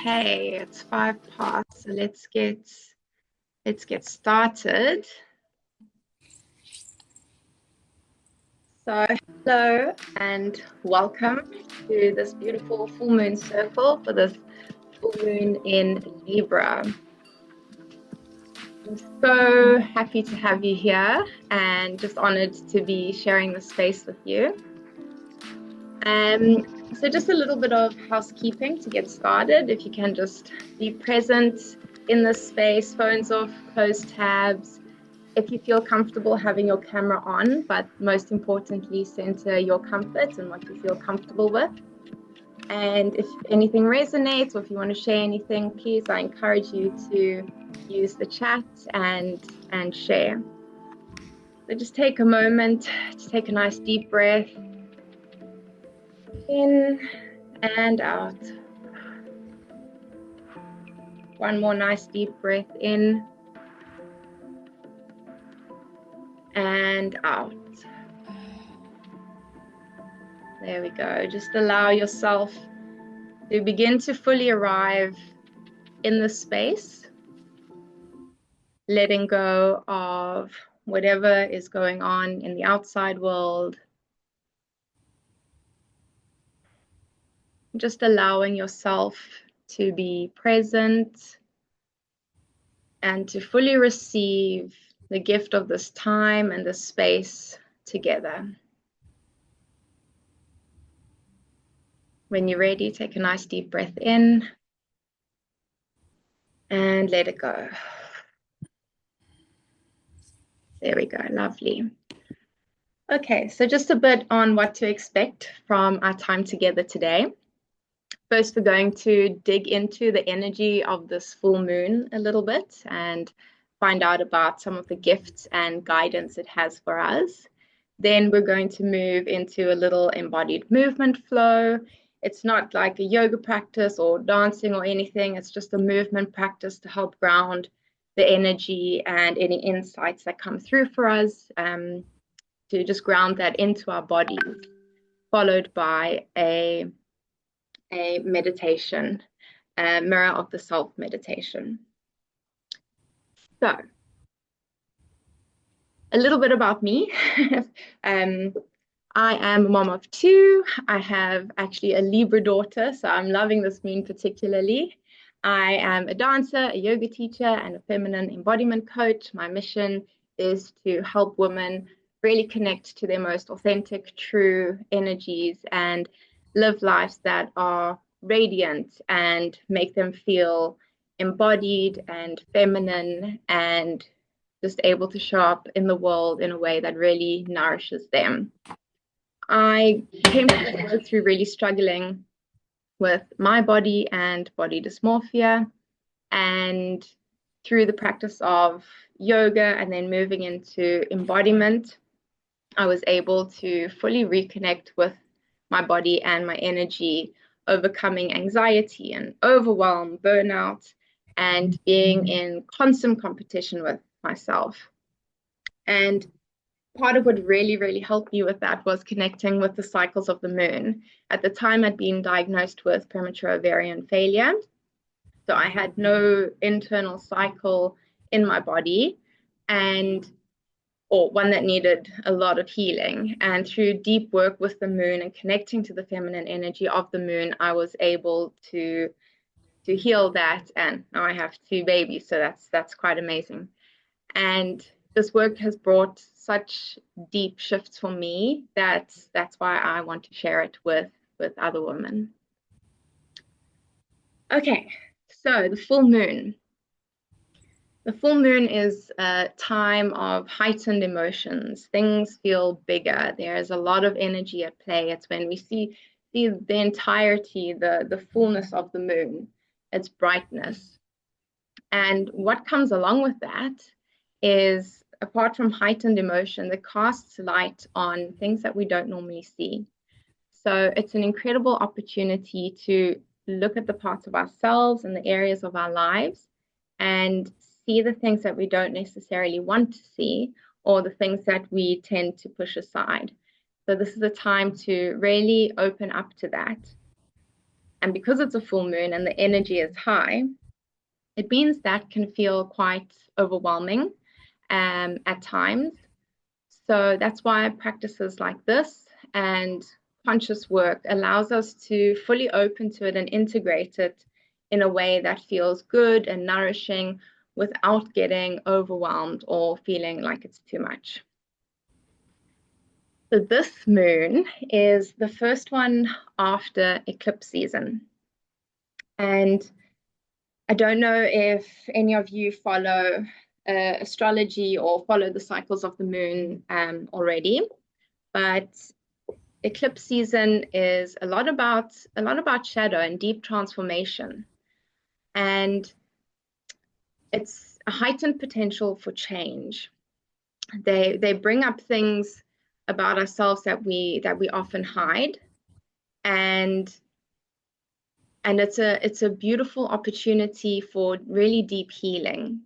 Okay, it's 5 past, so let's get started. So hello and welcome to this beautiful full moon circle for this full moon in Libra. I'm so happy to have you here and just honored to be sharing the space with you. So just a little bit of housekeeping to get started. If you can just be present in this space, phones off, close tabs. If you feel comfortable having your camera on, but most importantly, center your comfort and what you feel comfortable with. And if anything resonates or if you want to share anything, please, I encourage you to use the chat and share. So just take a moment to take a nice deep breath in and out. One more nice deep breath in and out. There we go. Just allow yourself to begin to fully arrive in the space, letting go of whatever is going on in the outside world. Just allowing yourself to be present and to fully receive the gift of this time and this space together. When you're ready, take a nice deep breath in and let it go. There we go, lovely. Okay, so just a bit on what to expect from our time together today. First, we're going to dig into the energy of this full moon a little bit and find out about some of the gifts and guidance it has for us. Then we're going to move into a little embodied movement flow. It's not like a yoga practice or dancing or anything. It's just a movement practice to help ground the energy and any insights that come through for us, to just ground that into our bodies, followed by a meditation, a mirror of the self meditation. So, a little bit about me. I am a mom of 2. I have actually a Libra daughter, so I'm loving this moon particularly. I am a dancer, a yoga teacher, and a feminine embodiment coach. My mission is to help women really connect to their most authentic, true energies and live lives that are radiant and make them feel embodied and feminine and just able to show up in the world in a way that really nourishes them. I came to the world through really struggling with my body and body dysmorphia, and through the practice of yoga and then moving into embodiment, I was able to fully reconnect with my body and my energy, overcoming anxiety and overwhelm, burnout, and being in constant competition with myself. And part of what really helped me with that was connecting with the cycles of the moon. At the time, I'd been diagnosed with premature ovarian failure. So I had no internal cycle in my body, or one that needed a lot of healing. And through deep work with the moon and connecting to the feminine energy of the moon, I was able to heal that. And now I have 2 babies, so that's quite amazing. And this work has brought such deep shifts for me that's why I want to share it with other women. Okay, so the full moon. The full moon is a time of heightened emotions. Things feel bigger. There is a lot of energy at play. It's when we see the entirety, the fullness of the moon, its brightness. And what comes along with that is, apart from heightened emotion, that casts light on things that we don't normally see. So it's an incredible opportunity to look at the parts of ourselves and the areas of our lives and see the things that we don't necessarily want to see, or the things that we tend to push aside. So this is a time to really open up to that. And because it's a full moon and the energy is high, it means that can feel quite overwhelming at times. So that's why practices like this and conscious work allows us to fully open to it and integrate it in a way that feels good and nourishing without getting overwhelmed or feeling like it's too much. So this moon is the first one after eclipse season. And I don't know if any of you follow astrology or follow the cycles of the moon already, but eclipse season is a lot about shadow and deep transformation, and it's a heightened potential for change. They bring up things about ourselves that we often hide, and it's a beautiful opportunity for really deep healing.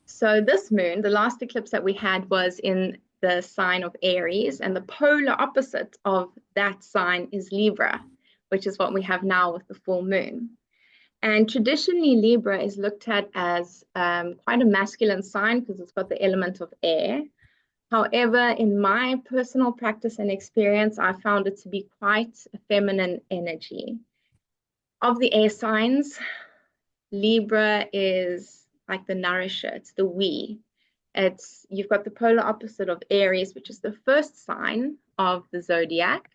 So this moon, the last eclipse that we had was in the sign of Aries, and the polar opposite of that sign is Libra, which is what we have now with the full moon. And traditionally, Libra is looked at as quite a masculine sign because it's got the element of air. However, in my personal practice and experience, I found it to be quite a feminine energy. Of the air signs, Libra is like the nourisher, it's the we. You've got the polar opposite of Aries, which is the first sign of the zodiac.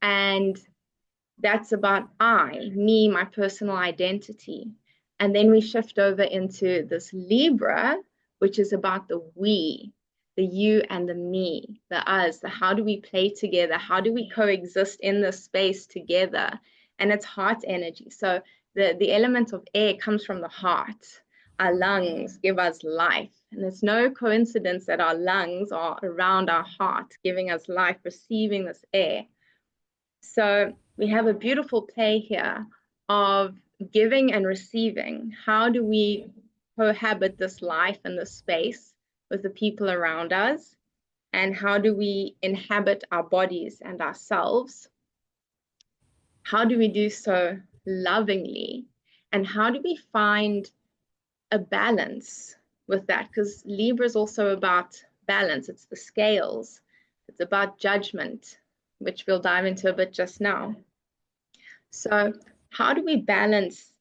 And that's about I, me, my personal identity. And then we shift over into this Libra, which is about the we, the you and the me, the us, the how do we play together? How do we coexist in this space together? And it's heart energy. So the element of air comes from the heart. Our lungs give us life. And it's no coincidence that our lungs are around our heart, giving us life, receiving this air. So we have a beautiful play here of giving and receiving. How do we cohabit this life and this space with the people around us? And how do we inhabit our bodies and ourselves? How do we do so lovingly? And how do we find a balance with that? Because Libra is also about balance. It's the scales. It's about judgment, which we'll dive into a bit just now. So how do we balance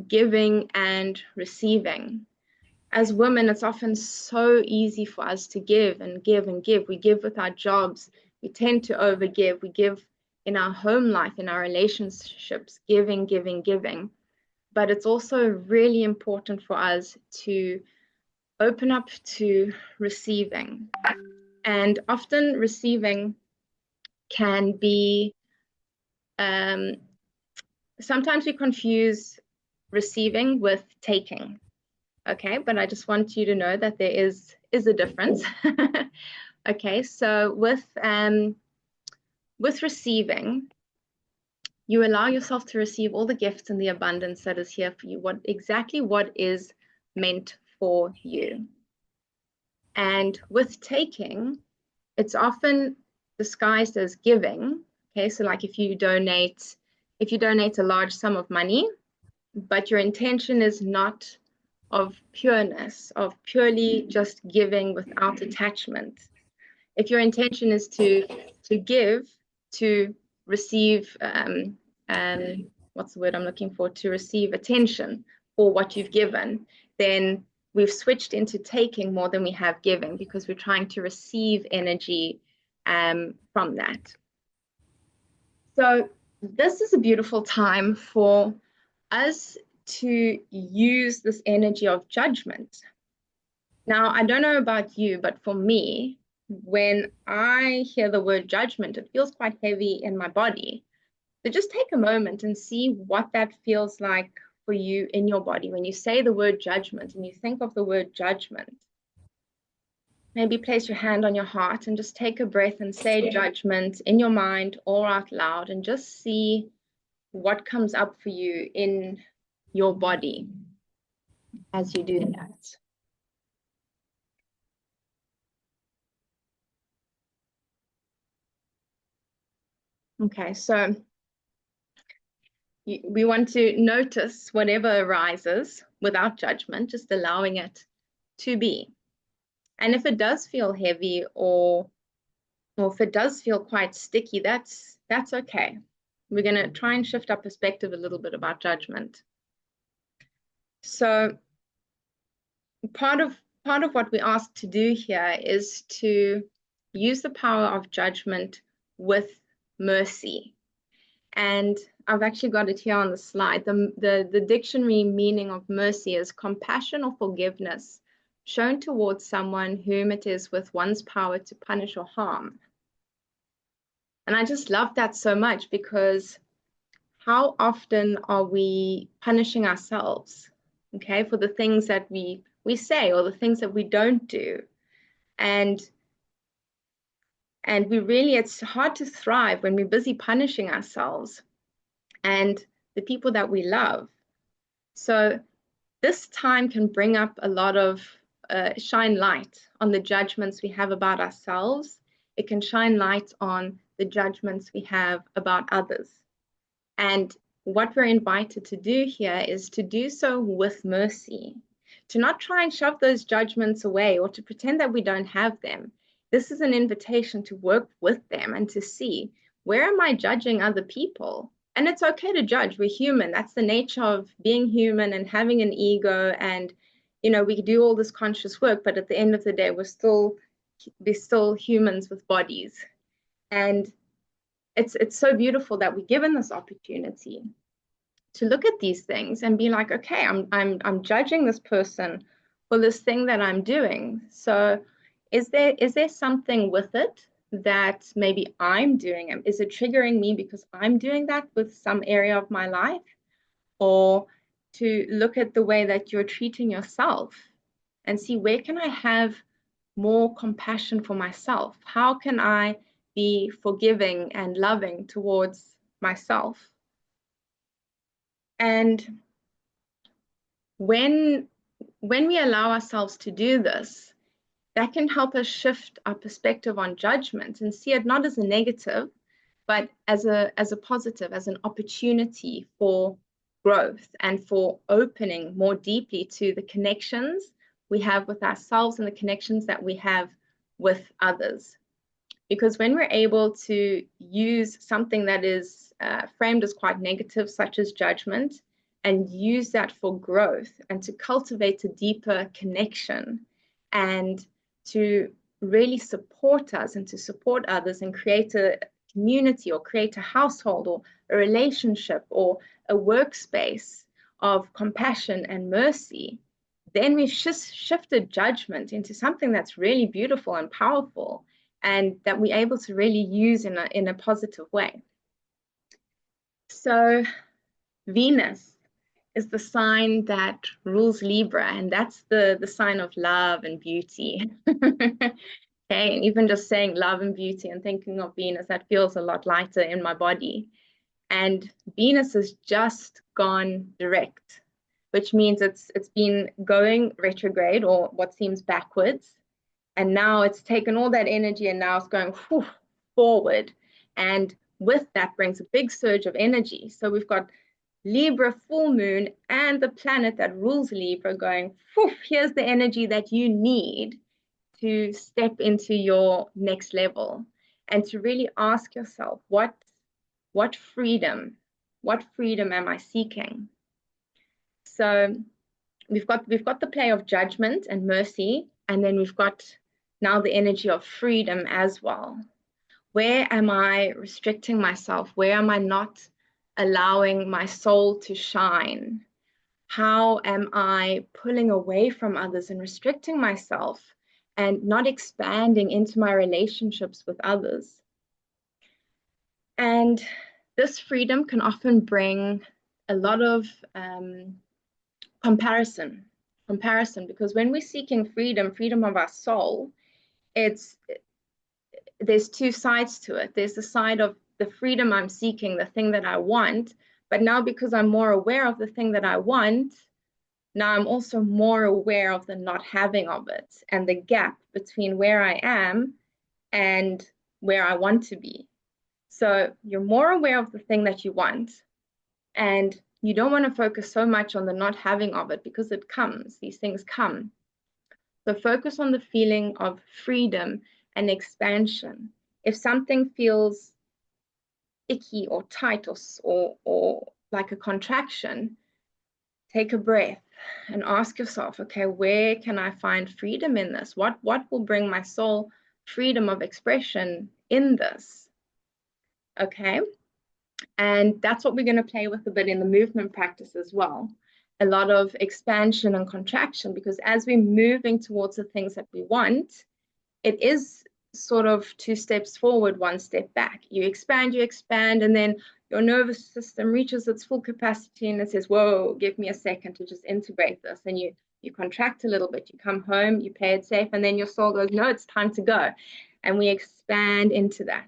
giving and receiving? As women, it's often so easy for us to give and give and give. We give with our jobs. We tend to overgive. We give in our home life, in our relationships, giving, giving, giving. But it's also really important for us to open up to receiving. And often receiving can be, sometimes we confuse receiving with taking. Okay, but I just want you to know that there is a difference. Okay, so with receiving, you allow yourself to receive all the gifts and the abundance that is here for you, what is meant for you. And with taking, it's often disguised as giving. Okay, so like if you donate a large sum of money, but your intention is not of pureness, of purely just giving without attachment. If your intention is to give, to receive, what's the word I'm looking for? To receive attention for what you've given, then we've switched into taking more than we have giving because we're trying to receive energy from that. So this is a beautiful time for us to use this energy of judgment. Now, I don't know about you, but for me, when I hear the word judgment, it feels quite heavy in my body. So just take a moment and see what that feels like for you in your body. When you say the word judgment and you think of the word judgment, maybe place your hand on your heart and just take a breath and say judgment in your mind or out loud and just see what comes up for you in your body as you do that. Okay, so we want to notice whatever arises without judgment, just allowing it to be. And if it does feel heavy or if it does feel quite sticky, that's okay. We're going to try and shift our perspective a little bit about judgment. So part of what we're asked to do here is to use the power of judgment with mercy. And I've actually got it here on the slide. The dictionary meaning of mercy is compassion or forgiveness shown towards someone whom it is with one's power to punish or harm. And I just love that so much, because how often are we punishing ourselves, okay, for the things that we say or the things that we don't do? And we really, it's hard to thrive when we're busy punishing ourselves and the people that we love. So this time can bring up a lot of, shine light on the judgments we have about ourselves. It can shine light on the judgments we have about others. And what we're invited to do here is to do so with mercy, to not try and shove those judgments away or to pretend that we don't have them. This is an invitation to work with them and to see, where am I judging other people? And it's okay to judge. We're human. That's the nature of being human and having an ego. And, we do all this conscious work, but at the end of the day, we're still humans with bodies. And it's so beautiful that we're given this opportunity to look at these things and be like, okay, I'm judging this person for this thing that I'm doing. So is there something with it that maybe I'm doing? Is it triggering me because I'm doing that with some area of my life? Or to look at the way that you're treating yourself and see, where can I have more compassion for myself? How can I be forgiving and loving towards myself? And when we allow ourselves to do this, that can help us shift our perspective on judgment and see it not as a negative, but as a positive, as an opportunity for growth and for opening more deeply to the connections we have with ourselves and the connections that we have with others. Because when we're able to use something that is framed as quite negative, such as judgment, and use that for growth and to cultivate a deeper connection and to really support us and to support others and create a community or create a household or a relationship or a workspace of compassion and mercy, then we've shifted judgment into something that's really beautiful and powerful, and that we're able to really use in a positive way. So Venus is the sign that rules Libra, and that's the sign of love and beauty. Okay, and even just saying love and beauty and thinking of Venus, that feels a lot lighter in my body. And Venus has just gone direct, which means it's been going retrograde, or what seems backwards. And now it's taken all that energy and now it's going forward. And with that brings a big surge of energy. So we've got Libra full moon and the planet that rules Libra going, here's the energy that you need to step into your next level and to really ask yourself, what freedom am I seeking? So we've got the play of judgment and mercy, and then we've got now the energy of freedom as well. Where am I restricting myself? Where am I not allowing my soul to shine? How am I pulling away from others and restricting myself and not expanding into my relationships with others? And this freedom can often bring a lot of comparison, because when we're seeking freedom of our soul, there's two sides to it. There's the side of the freedom I'm seeking, the thing that I want, but now because I'm more aware of the thing that I want, now I'm also more aware of the not having of it and the gap between where I am and where I want to be. So you're more aware of the thing that you want, And you don't want to focus so much on the not having of it, because it comes, these things come. So focus on the feeling of freedom and expansion. If something feels icky or tight or like a contraction, take a breath and ask yourself, okay, where can I find freedom in this? What will bring my soul freedom of expression in this? Okay. And that's what we're going to play with a bit in the movement practice as well. A lot of expansion and contraction, because as we're moving towards the things that we want, it is sort of 2 steps forward, 1 step back. You expand, and then your nervous system reaches its full capacity and it says, whoa, give me a second to just integrate this. And you contract a little bit, you come home, you play it safe, and then your soul goes, no, it's time to go. And we expand into that.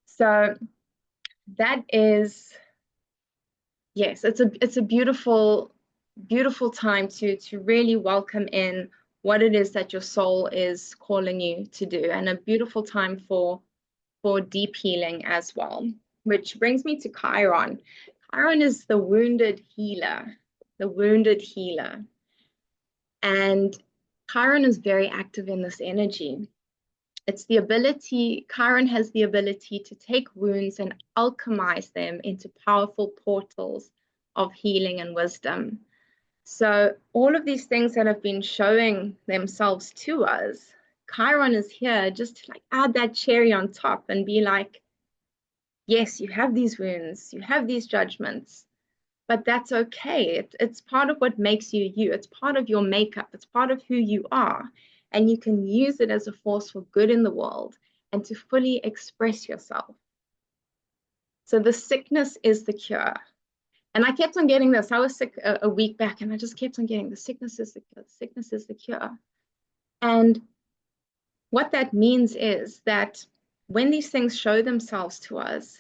So that is, yes, it's a beautiful time to really welcome in what it is that your soul is calling you to do, and a beautiful time for deep healing as well. Which brings me to Chiron. Chiron is the wounded healer, and Chiron is very active in this energy. It's the ability, Chiron has the ability to take wounds and alchemize them into powerful portals of healing and wisdom. So all of these things that have been showing themselves to us, Chiron is here just to like add that cherry on top and be like, yes, you have these wounds, you have these judgments, but that's okay. It's part of what makes you you. It's part of your makeup. It's part of who you are. And you can use it as a force for good in the world and to fully express yourself. So the sickness is the cure. And I kept on getting this. I was sick a week back, and I just kept on getting the sickness is the cure. Sickness is the cure. And what that means is that when these things show themselves to us,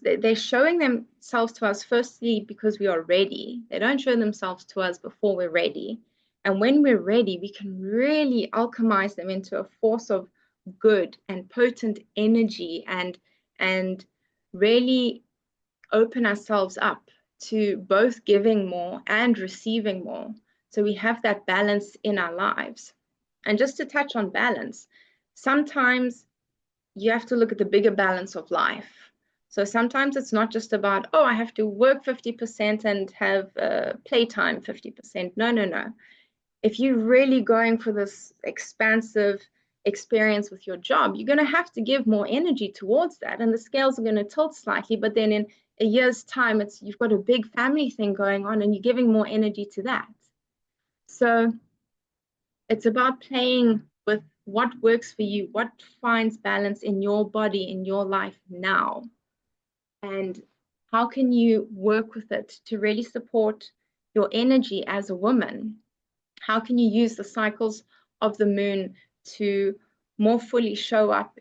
they're showing themselves to us firstly because we are ready. They don't show themselves to us before we're ready. And when we're ready, we can really alchemize them into a force of good and potent energy, and really open ourselves up to both giving more and receiving more. So we have that balance in our lives. And just to touch on balance, sometimes you have to look at the bigger balance of life. So sometimes it's not just about, oh, I have to work 50% and have playtime 50%. No. If you're really going for this expansive experience with your job, you're going to have to give more energy towards that, and the scales are going to tilt slightly. But then in a year's time, you've got a big family thing going on, and you're giving more energy to that. So it's about playing with what works for you, what finds balance in your body, in your life now, and how can you work with it to really support your energy as a woman. How can you use the cycles of the moon to more fully show up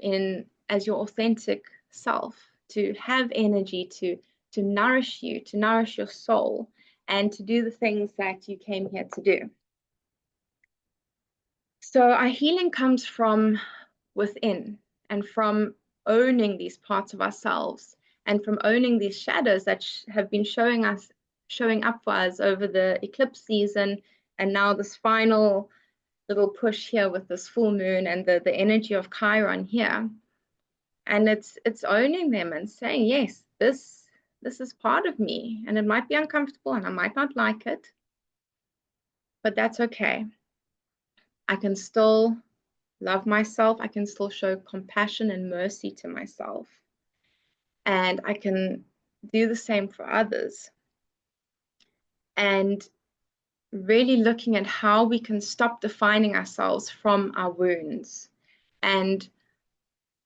as your authentic self, to have energy to nourish you, to nourish your soul, and to do the things that you came here to do. So our healing comes from within, and from owning these parts of ourselves, and from owning these shadows that have been showing up for us over the eclipse season, and now this final little push here with this full moon and the energy of Chiron here. And it's owning them and saying, yes, this is part of me, and it might be uncomfortable and I might not like it, but that's okay. I can still love myself. I can still show compassion and mercy to myself, and I can do the same for others. And really looking at how we can stop defining ourselves from our wounds, and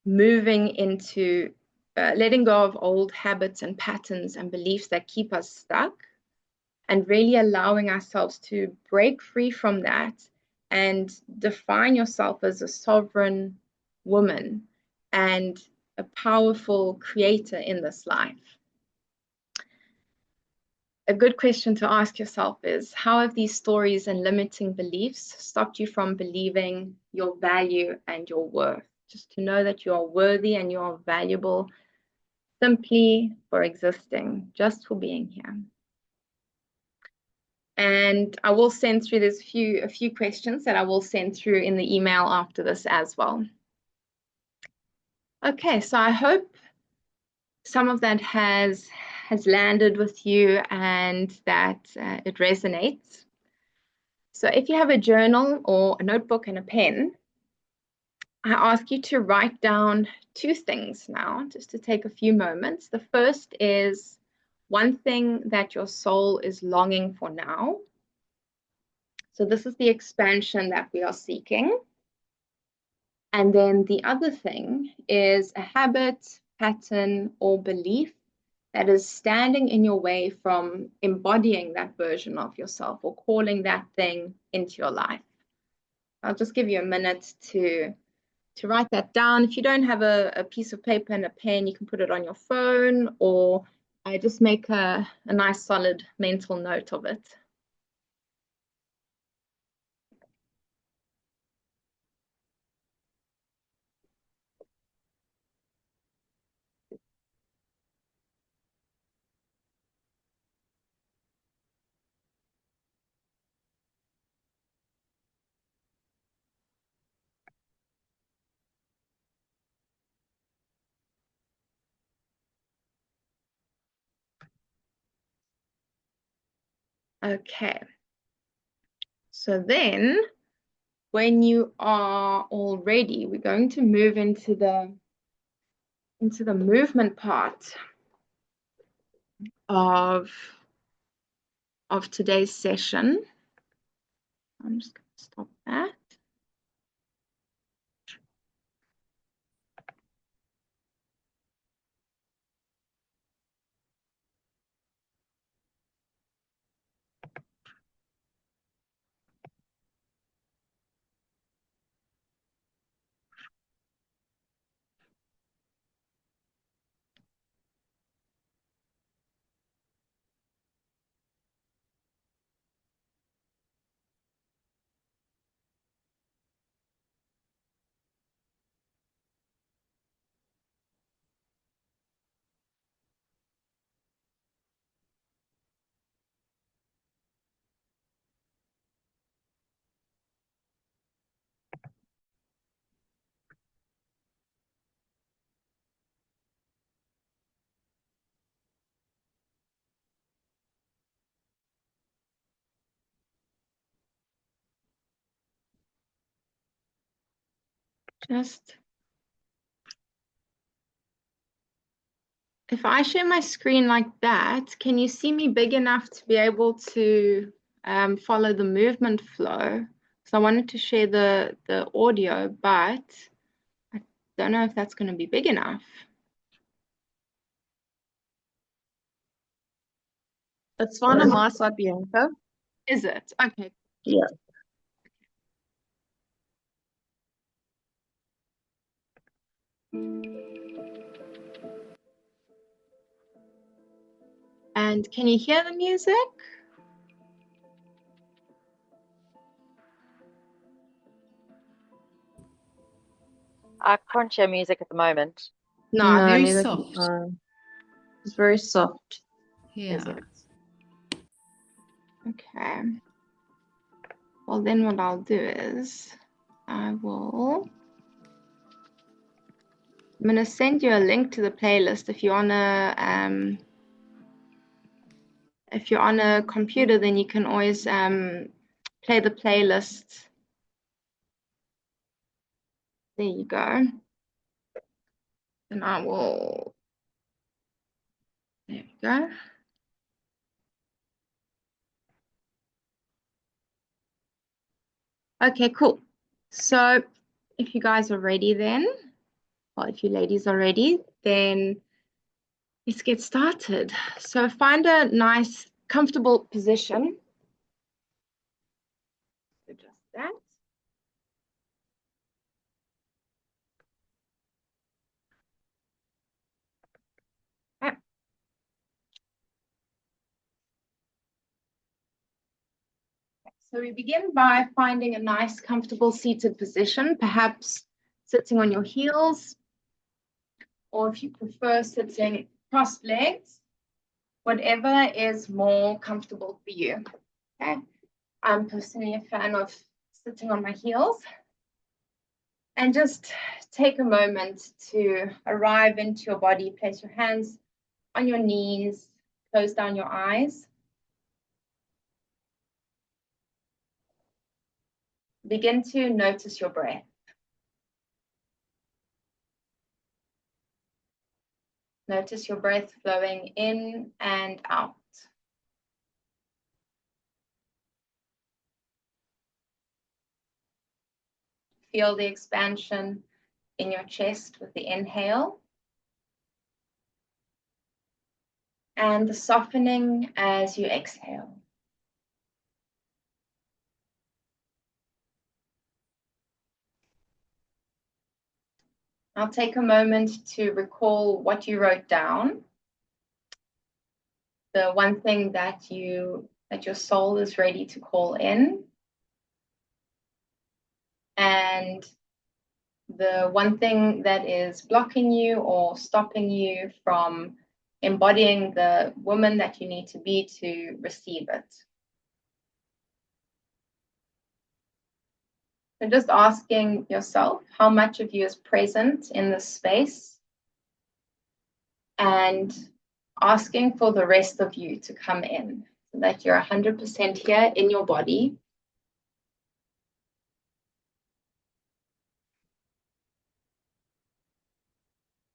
moving into letting go of old habits and patterns and beliefs that keep us stuck, and really allowing ourselves to break free from that and define yourself as a sovereign woman and a powerful creator in this life. A good question to ask yourself is, how have these stories and limiting beliefs stopped you from believing your value and your worth? Just to know that you are worthy and you are valuable simply for existing, just for being here. And I will send through, there's a few questions that I will send through in the email after this as well. Okay, so I hope some of that has landed with you and that it resonates. So if you have a journal or a notebook and a pen, I ask you to write down 2 things now, just to take a few moments. The first is one thing that your soul is longing for now. So this is the expansion that we are seeking. And then the other thing is a habit, pattern, or belief that is standing in your way from embodying that version of yourself or calling that thing into your life. I'll just give you a minute to write that down. If you don't have a piece of paper and a pen, you can put it on your phone, or just make a nice solid mental note of it. Okay. So then, when you are all ready, we're going to move into the movement part of today's session. I'm just going to stop that. Just if I share my screen like that, can you see me big enough to be able to follow the movement flow? So I wanted to share the audio, but I don't know if that's going to be big enough. It's fine on my side, Bianca. Is it? Okay. Yeah. And can you hear the music? I can't share music at the moment. No, Very neither. soft. It's very soft. Yeah. Okay. Well, then what I'll do is I'm going to send you a link to the playlist. If you're on a computer, then you can always play the playlist. There you go. And I will. There we go. Okay, cool. So if you guys are ready then, well, if you ladies are ready, then let's get started. So find a nice, comfortable position. So just that. Okay. So we begin by finding a nice, comfortable seated position, perhaps sitting on your heels or if you prefer sitting crossed legs, whatever is more comfortable for you. Okay, I'm personally a fan of sitting on my heels. And just take a moment to arrive into your body. Place your hands on your knees, close down your eyes. Begin to notice your breath. Notice your breath flowing in and out. Feel the expansion in your chest with the inhale and the softening as you exhale. I'll take a moment to recall what you wrote down. The one thing that your soul is ready to call in. And the one thing that is blocking you or stopping you from embodying the woman that you need to be to receive it. So just asking yourself how much of you is present in this space, and asking for the rest of you to come in so that you're 100% here in your body.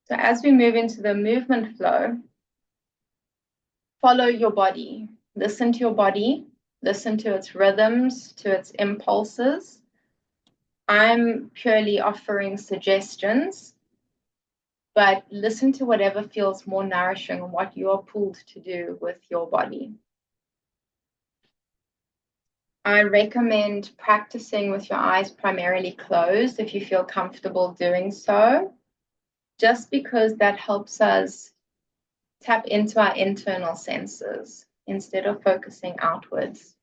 So as we move into the movement flow, follow your body. Listen to your body. Listen to its rhythms, to its impulses. I'm purely offering suggestions, but listen to whatever feels more nourishing and what you are pulled to do with your body. I recommend practicing with your eyes primarily closed if you feel comfortable doing so, just because that helps us tap into our internal senses instead of focusing outwards.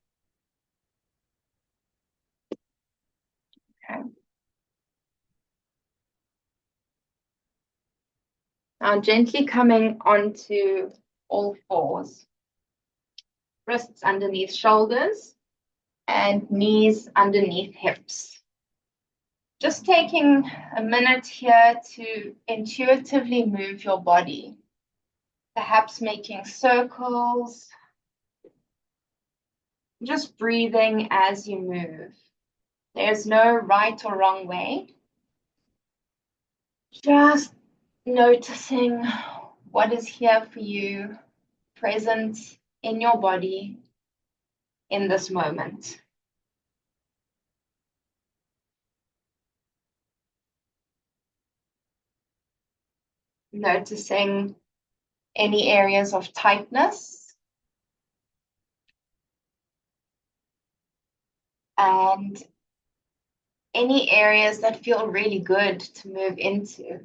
Okay. Now gently coming onto all fours. Wrists underneath shoulders and knees underneath hips. Just taking a minute here to intuitively move your body. Perhaps making circles. Just breathing as you move. There's no right or wrong way. Just noticing what is here for you, present in your body in this moment. Noticing any areas of tightness and any areas that feel really good to move into.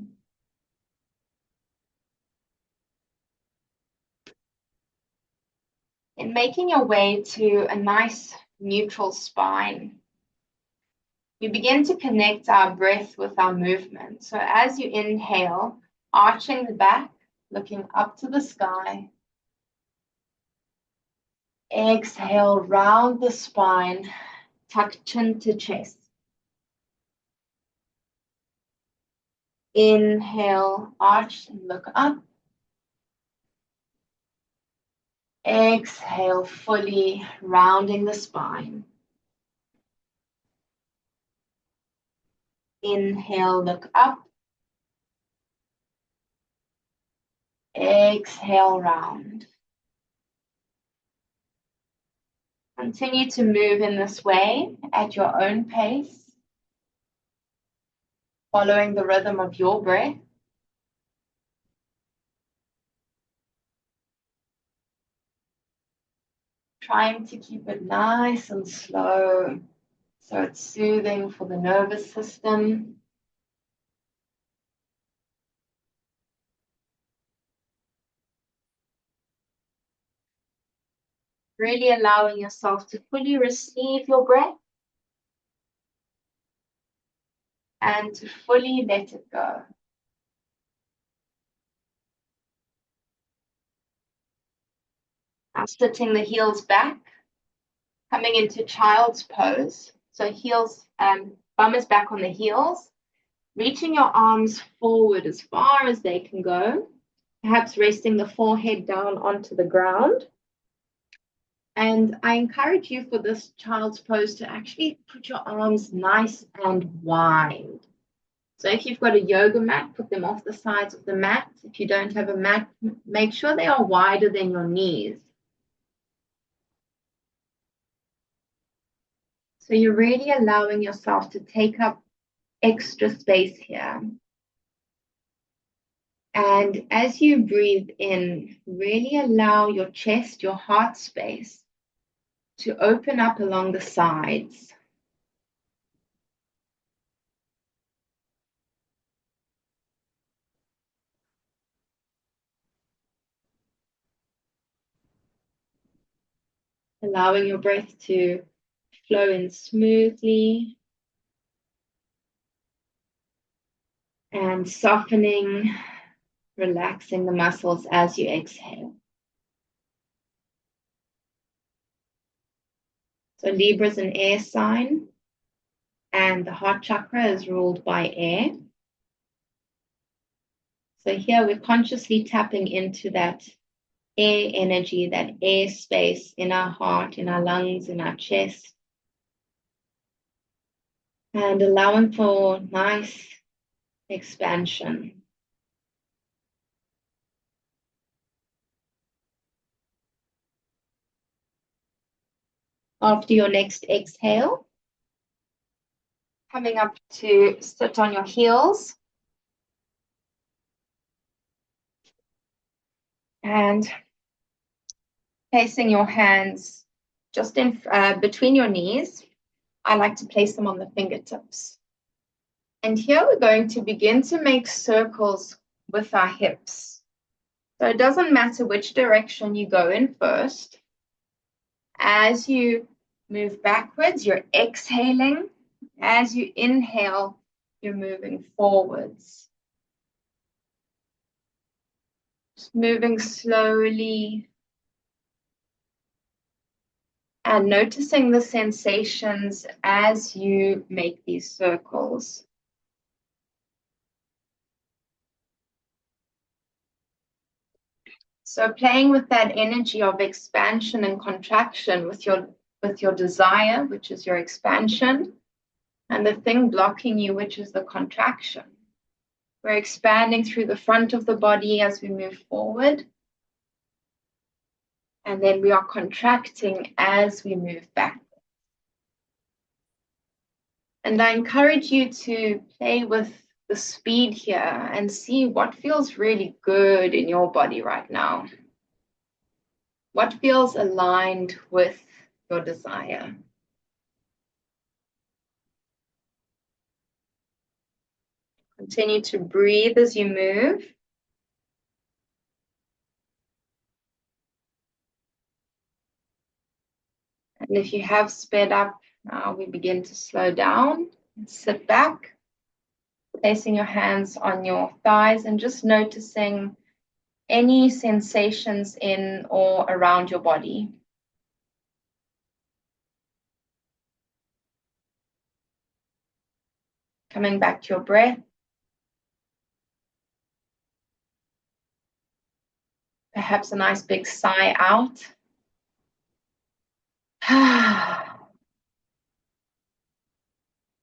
And making your way to a nice neutral spine, we begin to connect our breath with our movement. So as you inhale, arching the back, looking up to the sky. Exhale, round the spine, tuck chin to chest. Inhale, arch and look up. Exhale, fully rounding the spine. Inhale, look up. Exhale, round. Continue to move in this way at your own pace, following the rhythm of your breath. Trying to keep it nice and slow, so it's soothing for the nervous system. Really allowing yourself to fully receive your breath and to fully let it go. Sitting the heels back, coming into child's pose. So heels, bum is back on the heels, reaching your arms forward as far as they can go, perhaps resting the forehead down onto the ground. And I encourage you for this child's pose to actually put your arms nice and wide. So if you've got a yoga mat, put them off the sides of the mat. If you don't have a mat, make sure they are wider than your knees. So you're really allowing yourself to take up extra space here. And as you breathe in, really allow your chest, your heart space to open up along the sides. Allowing your breath to flow in smoothly and softening, relaxing the muscles as you exhale. So Libra is an air sign, and the heart chakra is ruled by air. So here we're consciously tapping into that air energy, that air space in our heart, in our lungs, in our chest, and allowing for nice expansion. After your next exhale, coming up to sit on your heels and placing your hands just in between your knees. I like to place them on the fingertips. And here we're going to begin to make circles with our hips. So it doesn't matter which direction you go in first. As you move backwards, you're exhaling. As you inhale, you're moving forwards. Just moving slowly and noticing the sensations as you make these circles. So playing with that energy of expansion and contraction with your desire, which is your expansion, and the thing blocking you, which is the contraction. We're expanding through the front of the body as we move forward. And then we are contracting as we move back. And I encourage you to play with the speed here and see what feels really good in your body right now. What feels aligned with your desire? Continue to breathe as you move. And if you have sped up, now we begin to slow down and sit back, placing your hands on your thighs and just noticing any sensations in or around your body. Coming back to your breath. Perhaps a nice big sigh out.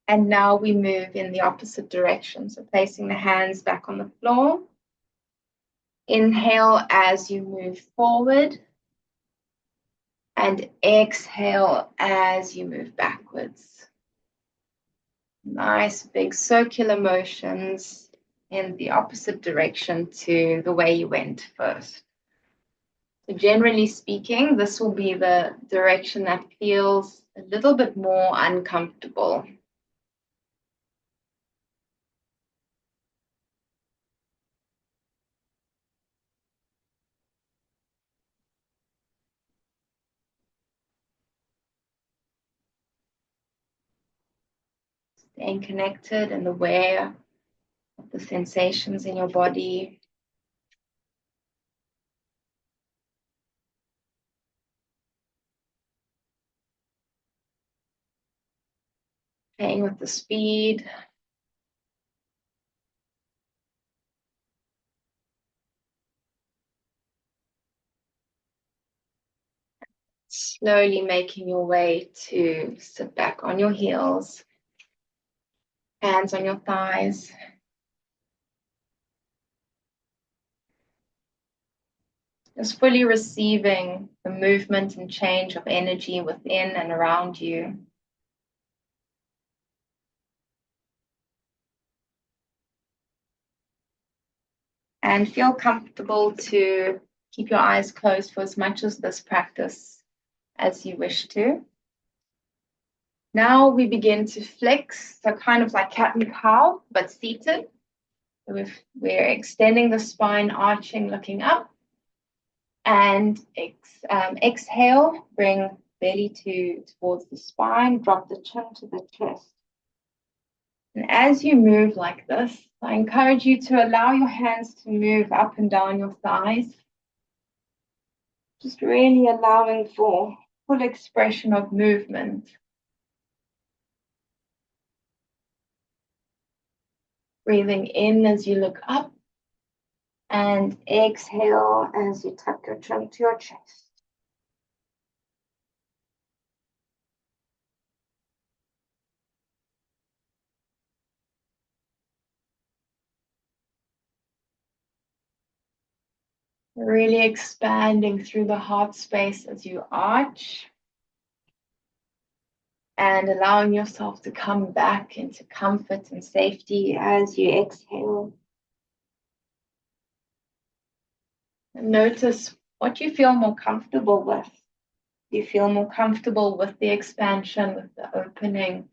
And now we move in the opposite direction. So placing the hands back on the floor. Inhale as you move forward. And exhale as you move backwards. Nice big circular motions in the opposite direction to the way you went first. So generally speaking, this will be the direction that feels a little bit more uncomfortable. Staying connected and aware of the sensations in your body. playing with the speed. Slowly making your way to sit back on your heels, hands on your thighs. Just fully receiving the movement and change of energy within and around you. And feel comfortable to keep your eyes closed for as much of this practice as you wish to. Now we begin to flex, so kind of like cat and cow, but seated. So we're extending the spine, arching, looking up. And exhale, bring belly towards the spine, drop the chin to the chest. And as you move like this, I encourage you to allow your hands to move up and down your thighs. Just really allowing for full expression of movement. Breathing in as you look up and exhale as you tuck your chin to your chest. Really expanding through the heart space as you arch. And allowing yourself to come back into comfort and safety as you exhale. And notice what you feel more comfortable with. Do you feel more comfortable with the expansion, with the opening?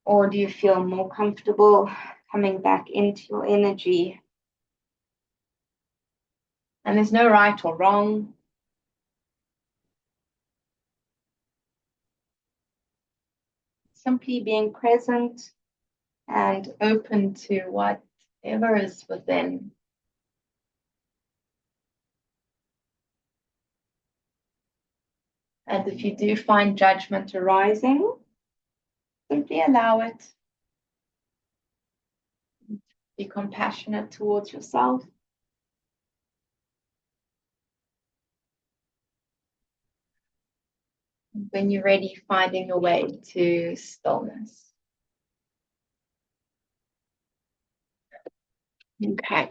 Or do you feel more comfortable coming back into your energy? And there's no right or wrong. Simply being present and open to whatever is within. And if you do find judgment arising, simply allow it. Be compassionate towards yourself. When you're ready, finding your way to stillness. Okay.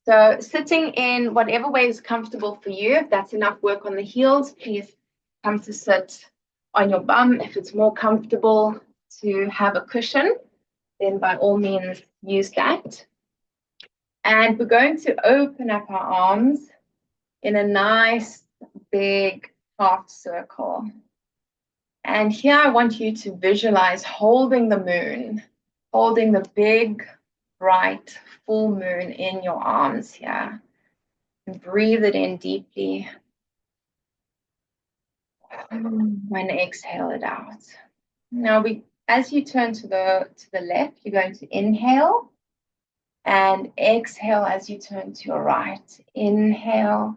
So sitting in whatever way is comfortable for you. If that's enough work on the heels, please come to sit on your bum. If it's more comfortable to have a cushion, then by all means use that. And we're going to open up our arms in a nice big half circle. And here I want you to visualize holding the moon, holding the big, bright, full moon in your arms here. And breathe it in deeply. And exhale it out. Now, as you turn to the left, you're going to inhale and exhale as you turn to your right. Inhale,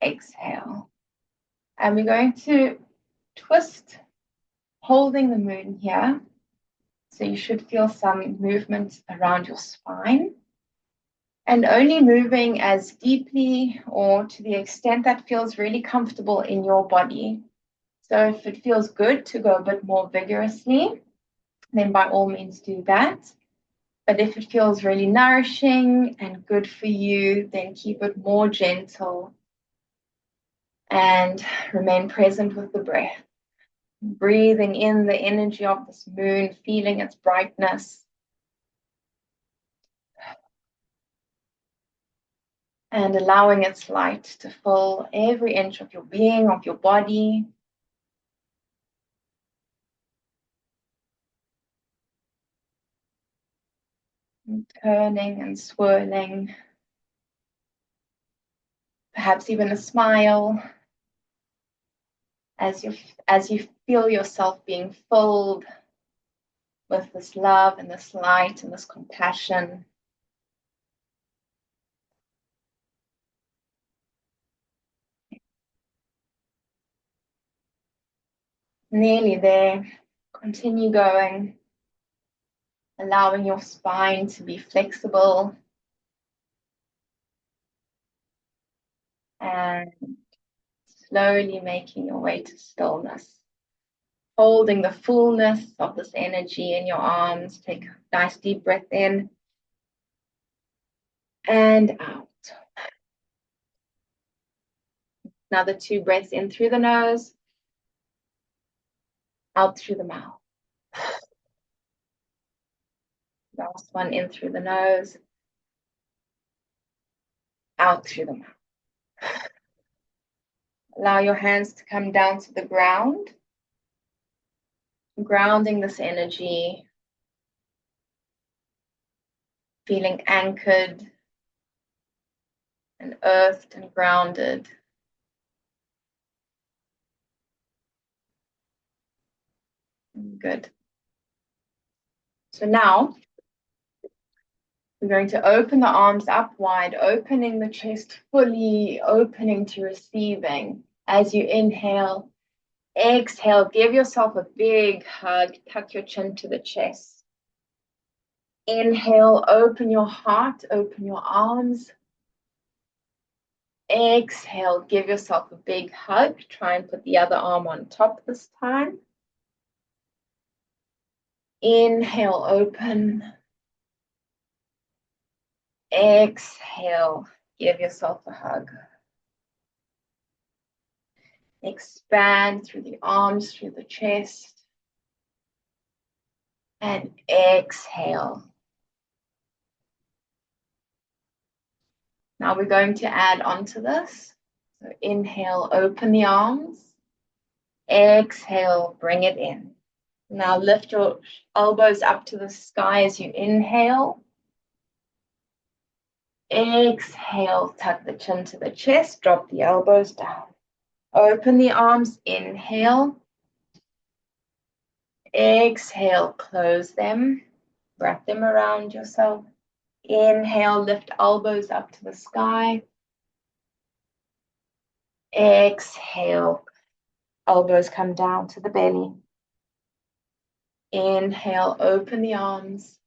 exhale. And we're going to twist, holding the moon here. So you should feel some movement around your spine. And only moving as deeply or to the extent that feels really comfortable in your body. So if it feels good to go a bit more vigorously, then by all means do that. But if it feels really nourishing and good for you, then keep it more gentle and remain present with the breath. Breathing in the energy of this moon, feeling its brightness. And allowing its light to fill every inch of your being, of your body. And turning and swirling. Perhaps even a smile. As you feel yourself being filled with this love and this light and this compassion. Nearly there. Continue going, allowing your spine to be flexible and slowly making your way to stillness. Holding the fullness of this energy in your arms. Take a nice deep breath in and out. Another 2 breaths in through the nose, out through the mouth. Last one in through the nose, out through the mouth. Allow your hands to come down to the ground, grounding this energy, feeling anchored and earthed and grounded. Good. So now we're going to open the arms up wide, opening the chest fully, opening to receiving. As you inhale, exhale, give yourself a big hug, tuck your chin to the chest. Inhale, open your heart, open your arms. Exhale, give yourself a big hug. Try and put the other arm on top this time. Inhale, open. Exhale, give yourself a hug. Expand through the arms, through the chest. And exhale. Now we're going to add on to this. So inhale, open the arms. Exhale, bring it in. Now lift your elbows up to the sky as you inhale. Exhale, tuck the chin to the chest, drop the elbows down. Open the arms, inhale. Exhale, close them. Wrap them around yourself. Inhale, lift elbows up to the sky. Exhale, elbows come down to the belly. Inhale, open the arms.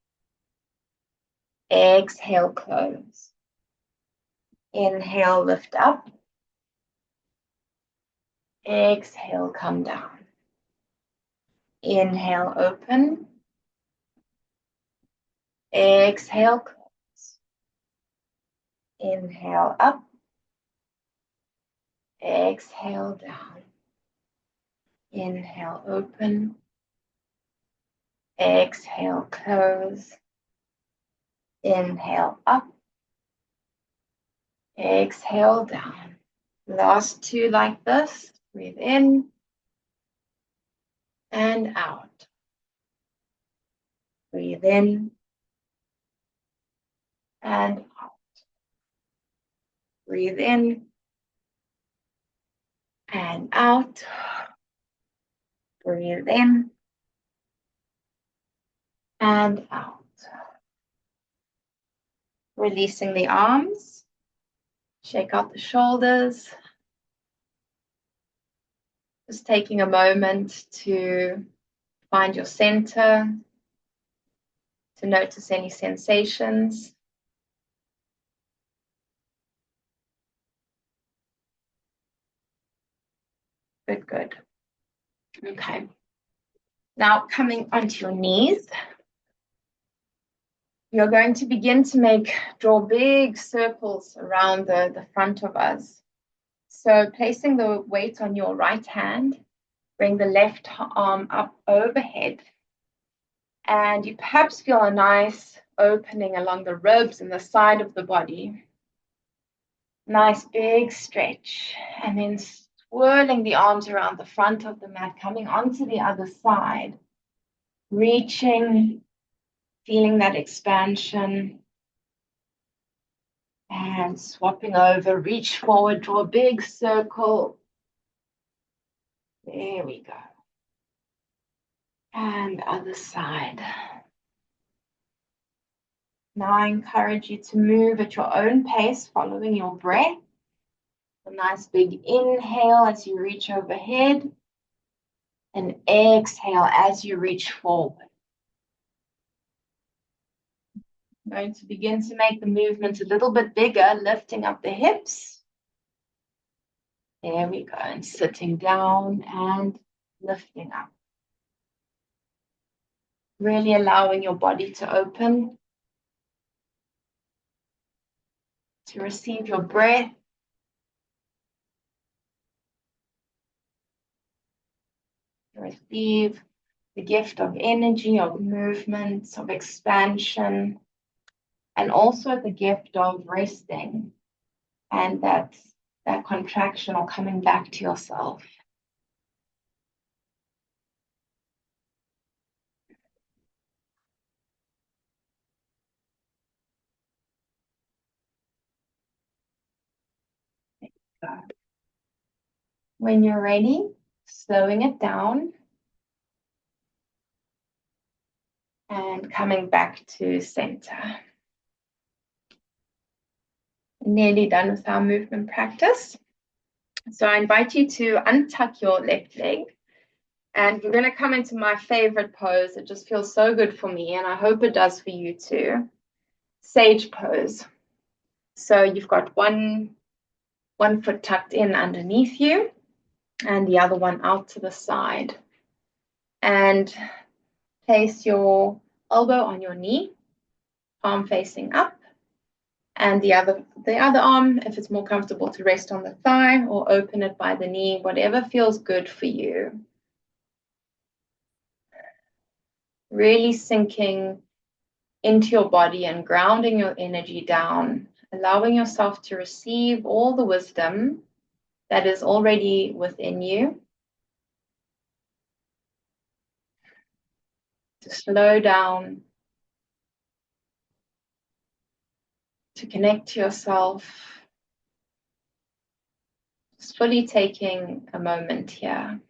Exhale, close. Inhale, lift up. Exhale, come down. Inhale, open. Exhale, close. Inhale, up. Exhale, down. Inhale, open. Exhale, close. Inhale, up. Exhale, down. Last 2 like this. Breathe in and out. Breathe in and out. Breathe in and out. Breathe in and out. Releasing the arms. Shake out the shoulders. Just taking a moment to find your center, to notice any sensations. Good, good. Okay. Now coming onto your knees, you're going to begin to draw big circles around the front of us. So placing the weight on your right hand, bring the left arm up overhead. And you perhaps feel a nice opening along the ribs and the side of the body. Nice big stretch. And then swirling the arms around the front of the mat, coming onto the other side. Reaching, feeling that expansion. And swapping over, reach forward, draw a big circle. There we go. And other side. Now I encourage you to move at your own pace, following your breath. A nice big inhale as you reach overhead. And exhale as you reach forward. I'm going to begin to make the movement a little bit bigger, lifting up the hips. There we go, and sitting down and lifting up. Really allowing your body to open, to receive your breath. To receive the gift of energy, of movement, of expansion, and also the gift of resting and that contraction or coming back to yourself. When you're ready, slowing it down and coming back to center. Nearly done with our movement practice. So I invite you to untuck your left leg, and we're going to come into my favorite pose. It just feels so good for me, and I hope it does for you too. Sage pose. So you've got one foot tucked in underneath you and the other one out to the side. And place your elbow on your knee, palm facing up, and the other arm, if it's more comfortable, to rest on the thigh or open it by the knee, whatever feels good for you. Really sinking into your body and grounding your energy down, allowing yourself to receive all the wisdom that is already within you. To slow down, to connect to yourself, just fully taking a moment here.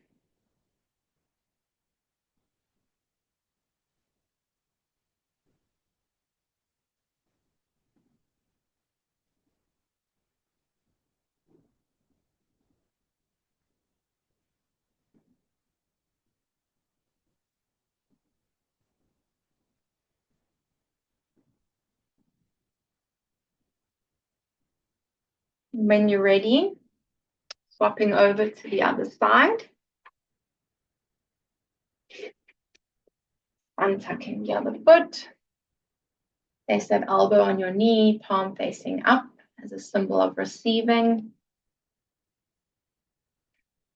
When you're ready, swapping over to the other side. Untucking the other foot. Place that elbow on your knee, palm facing up as a symbol of receiving.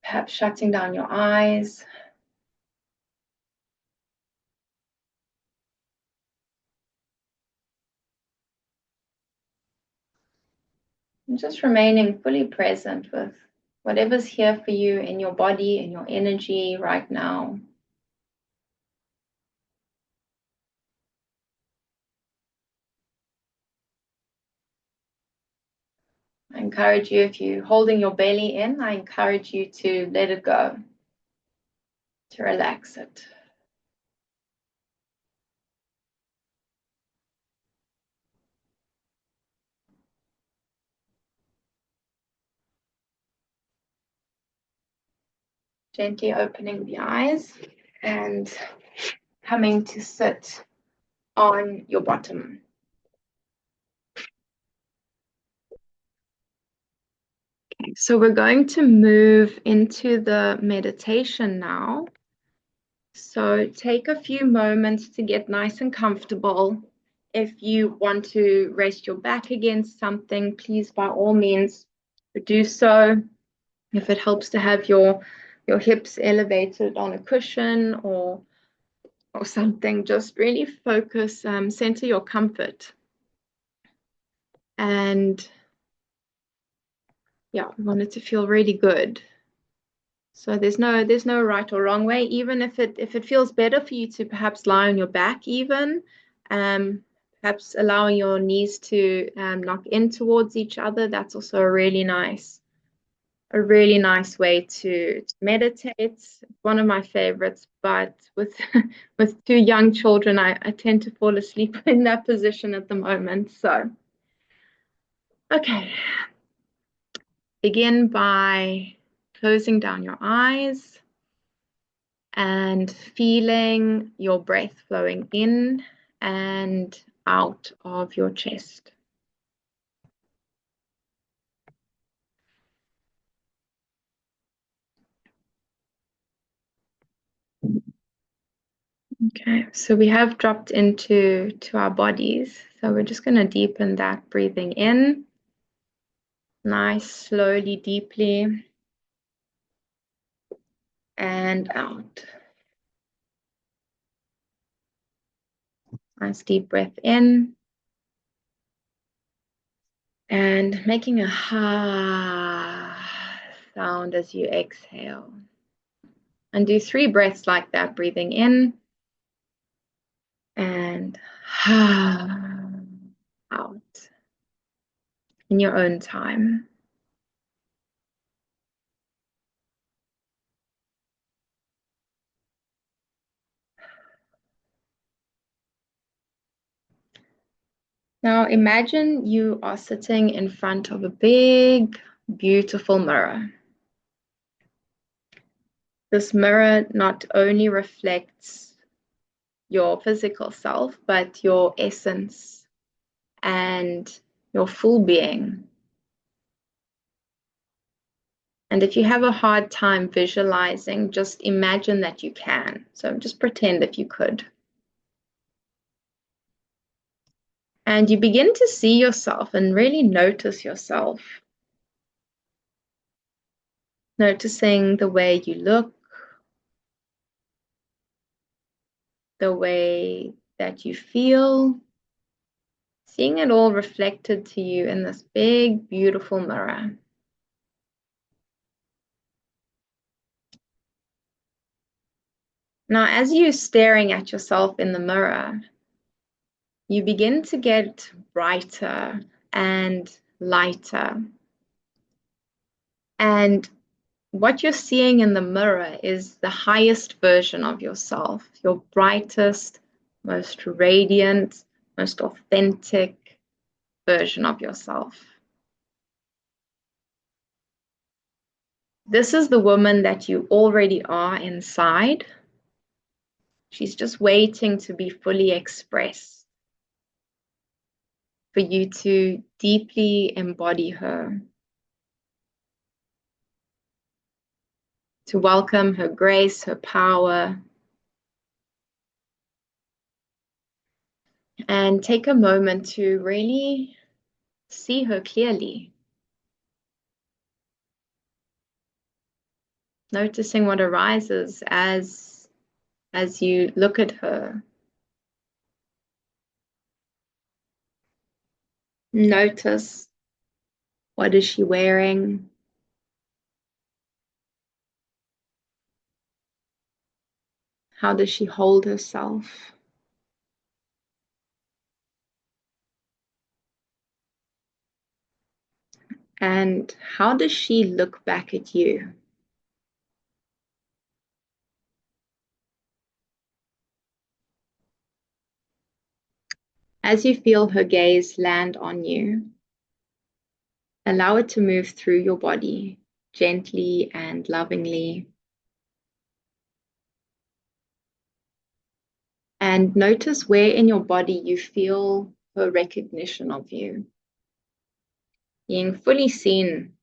Perhaps shutting down your eyes. And just remaining fully present with whatever's here for you in your body, in your energy right now. I encourage you, if you're holding your belly in, I encourage you to let it go, to relax it. Gently opening the eyes and coming to sit on your bottom. Okay, so we're going to move into the meditation now. So take a few moments to get nice and comfortable. If you want to rest your back against something, please by all means do so. If it helps to have your hips elevated on a cushion or something, just really focus, center your comfort. And yeah, we want it to feel really good. So there's no right or wrong way. Even if it feels better for you to perhaps lie on your back, even perhaps allowing your knees to knock in towards each other, that's also a really nice way to meditate. It's one of my favorites, but with with two young children, I tend to fall asleep in that position at the moment. So okay, begin by closing down your eyes. and feeling your breath flowing in and out of your chest. Okay, so we have dropped into our bodies. So we're just going to deepen that breathing in. Nice, slowly, deeply. And out. Nice deep breath in. And making a ha sound as you exhale. And do 3 breaths like that, breathing in and ha out in your own time. Now imagine you are sitting in front of a big, beautiful mirror. This mirror not only reflects your physical self, but your essence and your full being. And if you have a hard time visualizing, just imagine that you can. So just pretend if you could. And you begin to see yourself and really notice yourself. Noticing the way you look, the way that you feel, seeing it all reflected to you in this big, beautiful mirror. Now, as you're staring at yourself in the mirror, you begin to get brighter and lighter. And what you're seeing in the mirror is the highest version of yourself, your brightest, most radiant, most authentic version of yourself. This is the woman that you already are inside. She's just waiting to be fully expressed, for you to deeply embody her, to welcome her grace, her power, and take a moment to really see her clearly. Noticing what arises as you look at her. Notice, what is she wearing? How does she hold herself? And how does she look back at you? As you feel her gaze land on you, allow it to move through your body gently and lovingly. And notice where in your body you feel her recognition of you. Being fully seen,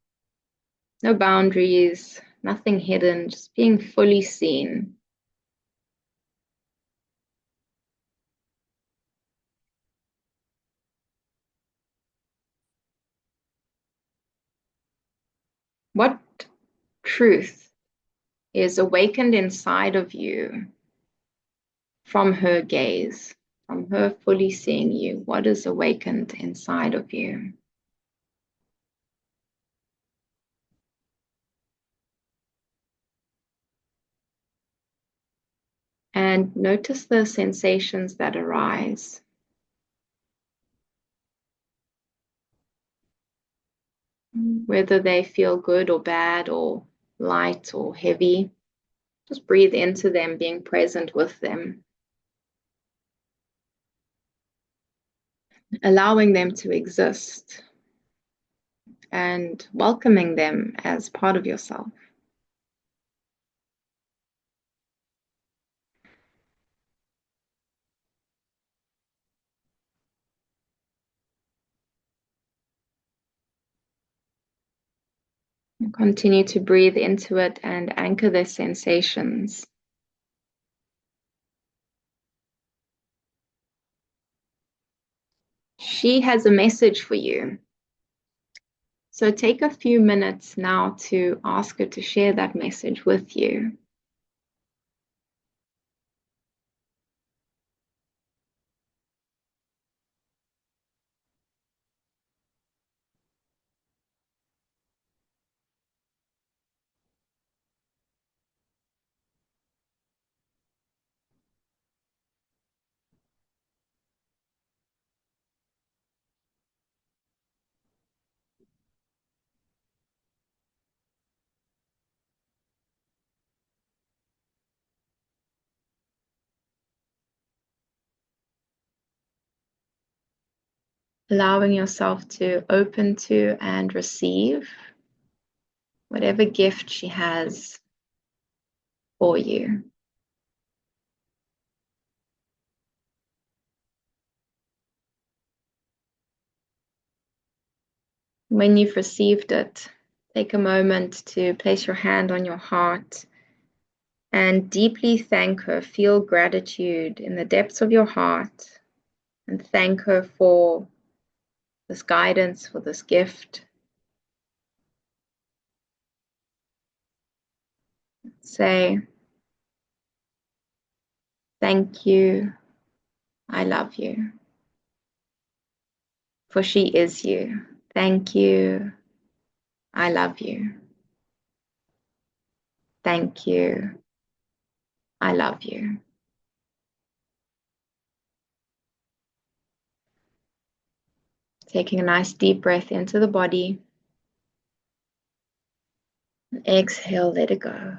no boundaries, nothing hidden, just being fully seen. What truth is awakened inside of you from her gaze, from her fully seeing you? What is awakened inside of you? And notice the sensations that arise. Whether they feel good or bad or light or heavy. Just breathe into them, being present with them. Allowing them to exist and welcoming them as part of yourself. Continue to breathe into it and anchor the sensations. She has a message for you. So take a few minutes now to ask her to share that message with you. Allowing yourself to open to and receive whatever gift she has for you. When you've received it, take a moment to place your hand on your heart and deeply thank her. Feel gratitude in the depths of your heart and thank her for this guidance, for this gift. Say, thank you, I love you. For she is you. Thank you, I love you. Thank you, I love you. Taking a nice deep breath into the body. And exhale, let it go.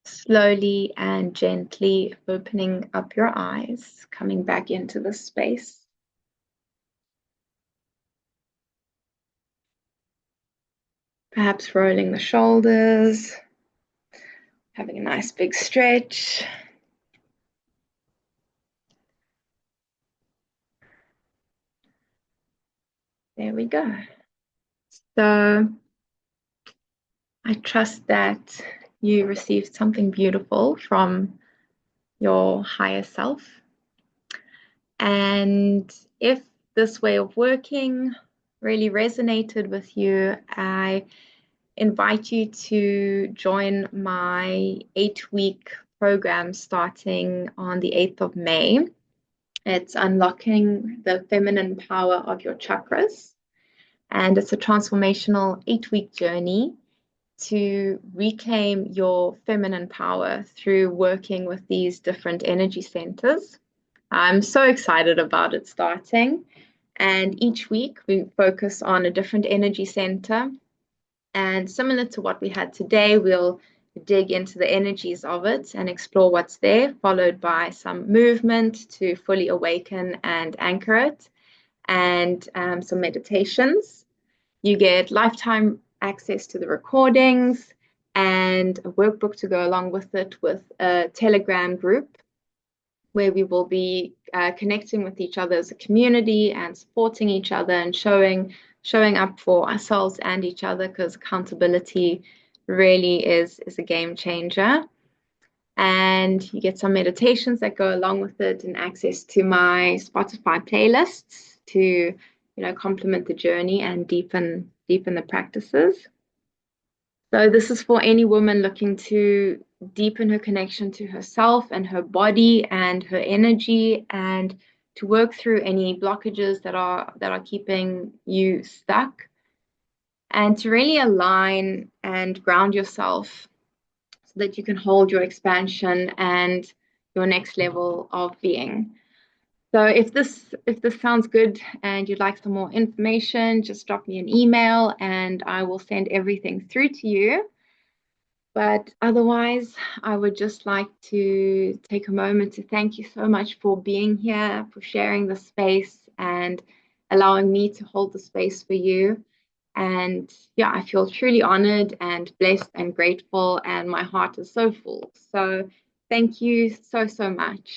Slowly and gently opening up your eyes, coming back into the space. Perhaps rolling the shoulders, having a nice big stretch. There we go. So I trust that you received something beautiful from your higher self. And if this way of working really resonated with you, I invite you to join my 8-week program starting on the 8th of May. It's unlocking the feminine power of your chakras. And it's a transformational 8-week journey to reclaim your feminine power through working with these different energy centers. I'm so excited about it starting. And each week we focus on a different energy center. And similar to what we had today, we'll dig into the energies of it and explore what's there, followed by some movement to fully awaken and anchor it, and some meditations. You get lifetime access to the recordings and a workbook to go along with it, with a Telegram group where we will be connecting with each other as a community and supporting each other and showing up for ourselves and each other, because accountability really is a game changer. And you get some meditations that go along with it and access to my Spotify playlists to complement the journey and deepen the practices. So this is for any woman looking to deepen her connection to herself and her body and her energy, and to work through any blockages that are keeping you stuck, and to really align and ground yourself so that you can hold your expansion and your next level of being. So if this sounds good and you'd like some more information, just drop me an email and I will send everything through to you. But otherwise, I would just like to take a moment to thank you so much for being here, for sharing the space and allowing me to hold the space for you. And yeah, I feel truly honored and blessed and grateful, and my heart is so full. So thank you so, so much.